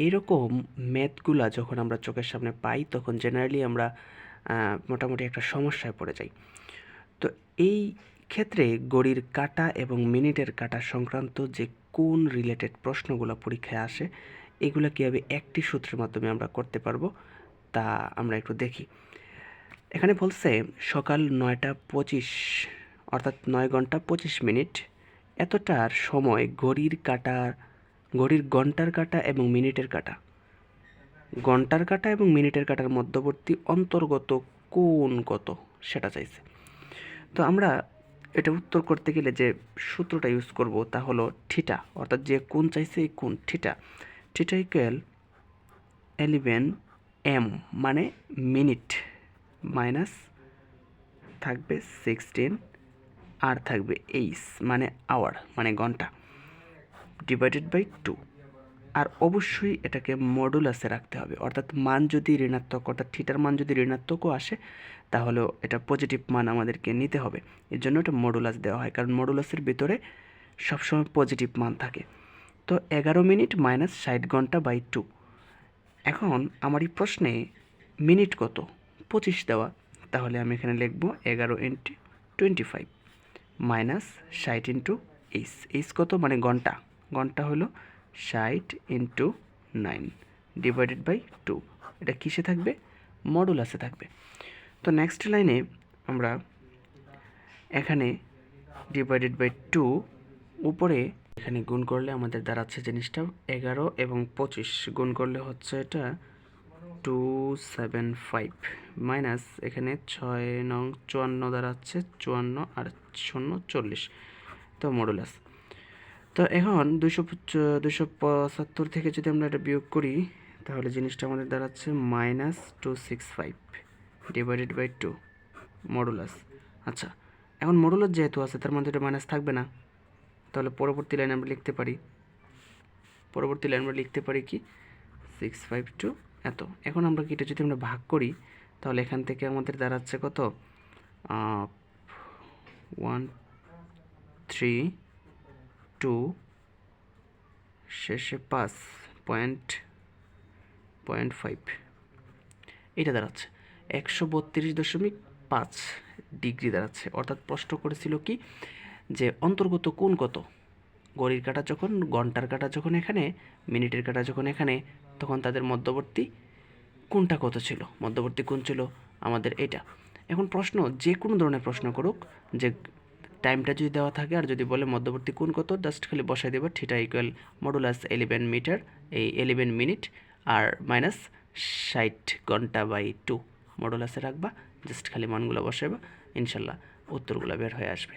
এইরকম ম্যাথগুলা যখন আমরা চোখের সামনে পাই তখন জেনারেলি আমরা মোটামুটি একটা সমস্যায় পড়ে যাই। তো এই ক্ষেত্রে ঘড়ির কাঁটা এবং মিনিটের কাঁটা সংক্রান্ত যে কোন রিলেটেড প্রশ্নগুলো পরীক্ষায় আসে এগুলো কীভাবে একটি সূত্রের মাধ্যমে আমরা করতে পারবো তা আমরা একটু দেখি। এখানে বলছে সকাল 9:25 অর্থাৎ 9 ঘন্টা 25 মিনিট এতটার সময় ঘড়ির ঘন্টার কাঁটা এবং মিনিটের কাঁটা এবং মিনিটের কাঁটার মধ্যবর্তী অন্তর্গত কোণ কত সেটা চাইছে। তো আমরা এটা উত্তর করতে গেলে যে সূত্রটা ইউজ করব তা হলো থিটা, অর্থাৎ যে কোণ চাইছে এই কোণ থিটা ইকুয়াল 11m মানে মিনিট মাইনাস থাকবে 16 আর থাকবে এইচ মানে আওয়ার মানে ঘন্টা ডিভাইডেড বাই 2। আর অবশ্যই এটাকে মডুলাসে রাখতে হবে, অর্থাৎ মান যদি ঋণাত্মক অর্থাৎ থিটার মান যদি ঋণাত্মকও আসে তাহলেও এটা পজিটিভ মান আমাদেরকে নিতে হবে। এর জন্য এটা মডুলাস দেওয়া হয়, কারণ মডুলাসের ভিতরে সবসময় পজিটিভ মান থাকে। তো 11 মিনিট মাইনাস 60 ঘন্টা বাই 2। এখন আমার এই প্রশ্নে মিনিট কত 25 দেওয়া, তাহলে আমি এখানে লিখব 11 × 25 মাইনাস 60 × এইচ কত মানে ঘন্টা হলো 60 × 9 ডিভাইডেড বাই 2। এটা কিসে থাকবে মডুলাসে থাকবে। তো নেক্সট লাইনে আমরা এখানে ডিভাইডেড বাই 2 উপরে এখানে গুণ করলে আমাদের দাঁড়াচ্ছে জিনিসটা 11 এবং 25 গুণ করলে হচ্ছে এটা 275 মাইনাস এখানে 6×9 দাঁড়াচ্ছে 54 আর 0 40। তো মডুলাস। তো এখন 275 থেকে যদি আমরা এটা বিয়োগ করি তাহলে জিনিসটা আমাদের দাঁড়াচ্ছে -265 ডিভাইডেড বাই 2 মডুলাস। আচ্ছা, এখন মডুলাস যেহেতু আছে তার মধ্যে এটা মাইনাস থাকবে না, তাহলে পরবর্তী লাইনে আমরা লিখতে পারি কি 652 এত। এখন আমরা কি এটা যদি আমরা ভাগ করি তাহলে এখান থেকে আমাদের দাঁড়াচ্ছে কত 132 শেষে 5.5 এটা দাঁড়াচ্ছে 132.5 ডিগ্রি দাঁড়াচ্ছে। অর্থাৎ প্রশ্ন করেছিল কি যে অন্তর্গত কোণ কত, ঘড়ির কাঁটা যখন ঘন্টার কাঁটা যখন এখানে মিনিটের কাঁটা যখন এখানে তখন তাদের মধ্যবর্তী কোণটা কত ছিল, মধ্যবর্তী কোণ ছিল আমাদের এটা। এখন প্রশ্ন যে কোনো ধরনের প্রশ্ন করুক, যে টাইমটা যদি দেওয়া থাকে আর যদি বলে মধ্যবর্তী কোণ কত, জাস্ট খালি বসাই দেবো থিটা ইকুয়াল মডুলাস 11 মিটার এই 11 মিনিট আর মাইনাস 60 ঘন্টা বাই 2 মডুলাসে রাখবা, জাস্ট খালি মানগুলো বসাইবা, ইনশাল্লাহ উত্তরগুলো বের হয়ে আসবে।